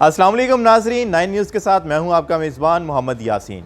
अस्सलाम वालेकुम नाजरीन, 9 न्यूज़ के साथ मैं हूं आपका मेज़बान मोहम्मद यासीन।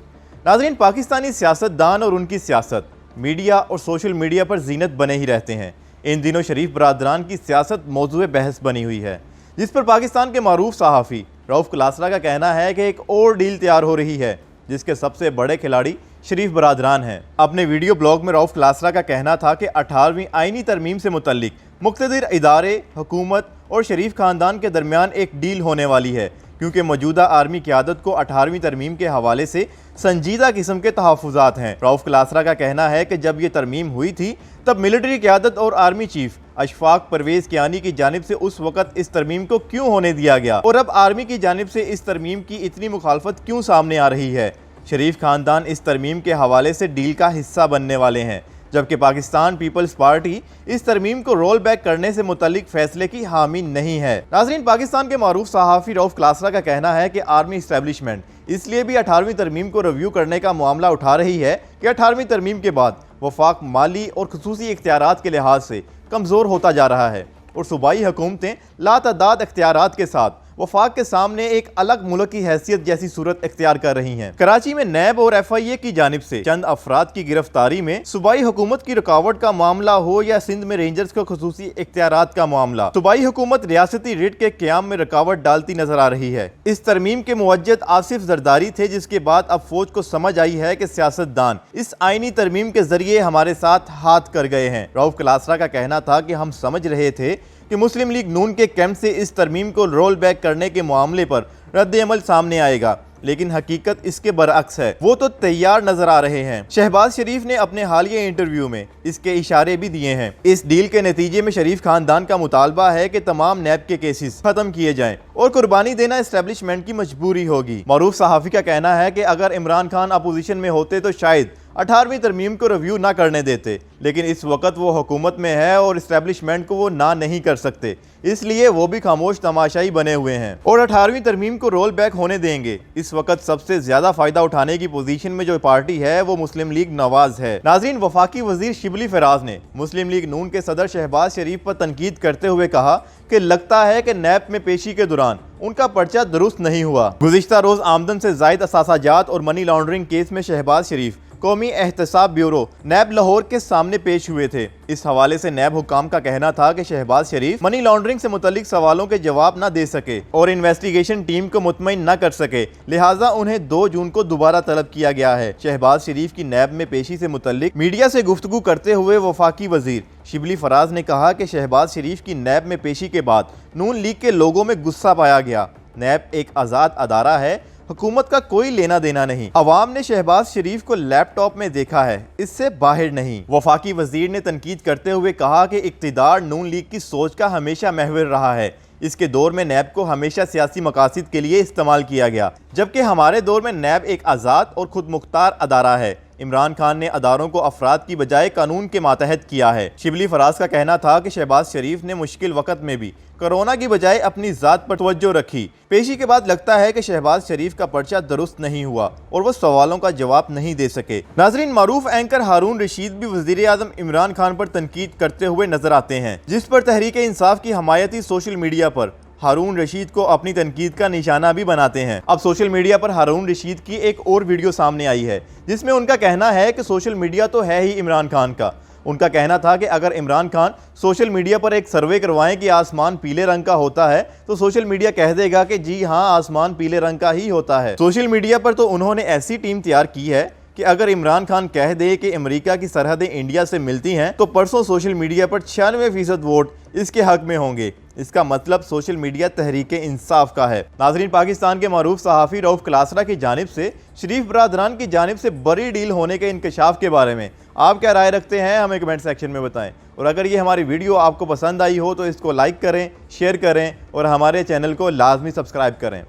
नाजरीन, पाकिस्तानी सियासतदान और उनकी सियासत मीडिया और सोशल मीडिया पर जीनत बने ही रहते हैं। इन दिनों शरीफ बरादरान की सियासत मौजूए बहस बनी हुई है, जिस पर पाकिस्तान के मारूफ सहाफ़ी रऊफ़ क्लासरा का कहना है कि एक और डील तैयार हो रही है, जिसके सबसे बड़े खिलाड़ी शरीफ बरादरान हैं। अपने वीडियो ब्लॉग में रऊफ़ क्लासरा का कहना था कि 18वीं आईनी तरमीम से मुतल्लिक मुख्तलिफ इदारे, हुकूमत और शरीफ ख़ानदान के दरमियान एक डील होने वाली है, क्योंकि मौजूदा आर्मी क़यादत को 18वीं तरमीम के हवाले से संजीदा किस्म के तहफ़्फ़ुज़ात हैं। रऊफ़ क्लासरा का कहना है कि जब ये तरमीम हुई थी तब मिलिट्री क़यादत और आर्मी चीफ अशफाक परवेज़ कियानी की जानिब से उस वक़्त इस तरमीम को क्यों होने दिया गया और अब आर्मी की जानिब से इस तरमीम की इतनी मुखालफत क्यों सामने आ रही है। शरीफ ख़ानदान इस तरमीम के हवाले से डील का हिस्सा बनने वाले हैं, जबकि पाकिस्तान पीपल्स पार्टी इस तरमीम को रोल बैक करने से मुतल्लिक फैसले की हामी नहीं है। नाज़रीन, पाकिस्तान के मारूफ सहाफ़ी रऊफ़ क्लासरा का कहना है कि आर्मी इस्टेब्लिशमेंट इसलिए भी 18वीं तरमीम को रिव्यू करने का मामला उठा रही है कि 18वीं तरमीम के बाद वफाक माली और खुसूसी इख्तियारात के लिहाज से कमज़ोर होता जा रहा है और सूबाई हुकूमतें लातादाद इख्तियारात के साथ वफाक के सामने एक अलग मुल्क की हैसियत जैसी सूरत इख्तियार कर रही हैं। कराची में नैब और FIA की जानिब से चंद अफराद की गिरफ्तारी में सूबाई हुकूमत की रुकावट का मामला हो या सिंध में रेंजर्स को खुसूसी इख्तियारात का मामला, सूबाई हुकूमत रियासती रिट के क़याम में रुकावट डालती नजर आ रही है। इस तरमीम के मुवज्जद आसिफ जरदारी थे, जिसके बाद अब फौज को समझ आई है कि सियासतदान इस आईनी तरमीम के जरिए हमारे साथ हाथ कर गए हैं। रऊफ़ क्लासरा का कहना था कि हम समझ रहे थे कि मुस्लिम लीग नून के कैंप से इस तरमीम को रोल बैक करने के मामले पर रद्द अमल सामने आएगा, लेकिन हकीकत इसके बरअक्स है। वो तो तैयार नजर आ रहे हैं। शहबाज शरीफ ने अपने हालिया इंटरव्यू में इसके इशारे भी दिए हैं। इस डील के नतीजे में शरीफ खानदान का मुतालबा है कि तमाम नैब के केसेस खत्म किए जाएं और कुर्बानी देना एस्टेब्लिशमेंट की मजबूरी होगी। मारूफ सहाफ़ी का कहना है कि अगर इमरान खान अपोजिशन में होते तो शायद 18वीं तरमीम को रिव्यू ना करने देते, लेकिन इस वक्त वो हुकूमत में है और इस्टेब्लिशमेंट को वो ना नहीं कर सकते, इसलिए वो भी खामोश तमाशाई बने हुए हैं और 18वीं तरमीम को रोल बैक होने देंगे। इस वक्त सबसे ज्यादा फायदा उठाने की पोजीशन में जो पार्टी है वो मुस्लिम लीग नवाज है। नाज़रीन, वफाकी वजीर शिबली फराज ने मुस्लिम लीग नून के सदर शहबाज शरीफ पर तनकीद करते हुए कहा कि लगता है कि नैब में पेशी के दौरान उनका पर्चा दुरुस्त नहीं हुआ। गुज़िश्ता रोज आमदन से जायद असासाजात और मनी लॉन्ड्रिंग केस में शहबाज शरीफ कौमी एहतसाब ब्यूरो नैब लाहौर के सामने पेश हुए थे। इस हवाले से नैब हुकाम का कहना था कि शहबाज शरीफ मनी लॉन्ड्रिंग से मुतल्लिक सवालों के जवाब न दे सके और इन्वेस्टिगेशन टीम को मुतमईन न कर सके, लिहाजा उन्हें 2 जून को दोबारा तलब किया गया है। शहबाज शरीफ की नैब में पेशी से मुतल्लिक मीडिया से गुफ्तगू करते हुए वफाकी वजीर शिबली फराज ने कहा कि शहबाज शरीफ की नैब में पेशी के बाद नून लीग के लोगों में गुस्सा पाया गया। नैब एक आज़ाद अदारा है, हुकूमत का कोई लेना देना नहीं। अवाम ने शहबाज शरीफ को लैपटॉप में देखा है, इससे बाहर नहीं। वफाकी वजीर ने तनकीद करते हुए कहा कि इक्तिदार नून लीग की सोच का हमेशा महवर रहा है। इसके दौर में नैब को हमेशा सियासी मकासद के लिए इस्तेमाल किया गया, जबकि हमारे दौर में नैब एक आज़ाद और खुद मुख्तार अदारा है। इमरान खान ने अदारों को अफराद की बजाय कानून के मातहत किया है। शिबली फराज का कहना था कि शहबाज शरीफ ने मुश्किल वक्त में भी कोरोना की बजाय अपनी ज़ात पर तवज्जो रखी। पेशी के बाद लगता है कि शहबाज शरीफ का पर्चा दुरुस्त नहीं हुआ और वो सवालों का जवाब नहीं दे सके। नाजरीन, मारूफ एंकर हारून रशीद भी वज़ीर आज़म इमरान खान पर तनकीद करते हुए नजर आते हैं, जिस पर तहरीक इंसाफ की हमायती सोशल मीडिया पर हारून रशीद को अपनी तनकीद का निशाना भी बनाते हैं। अब सोशल मीडिया पर हारून रशीद की एक और वीडियो सामने आई है, जिसमें उनका कहना है कि सोशल मीडिया तो है ही इमरान खान का। उनका कहना था कि अगर इमरान खान सोशल मीडिया पर एक सर्वे करवाएं कि आसमान पीले रंग का होता है, तो सोशल मीडिया कह देगा कि जी हाँ, आसमान पीले रंग का ही होता है। सोशल मीडिया पर तो उन्होंने ऐसी टीम तैयार की है कि अगर इमरान खान कह दे कि अमेरिका की सरहदें इंडिया से मिलती हैं, तो परसों सोशल मीडिया पर 96% वोट इसके हक में होंगे। इसका मतलब सोशल मीडिया तहरीक इंसाफ का है। नाजरीन, पाकिस्तान के मारूफ सहाफ़ी रऊफ़ क्लासरा की जानिब से शरीफ बरादरान की जानिब से बड़ी डील होने के इंकशाफ के बारे में आप क्या राय रखते हैं, हमें कमेंट सेक्शन में बताएं। और अगर ये हमारी वीडियो आपको पसंद आई हो तो इसको लाइक करें, शेयर करें और हमारे चैनल को लाजमी सब्सक्राइब करें।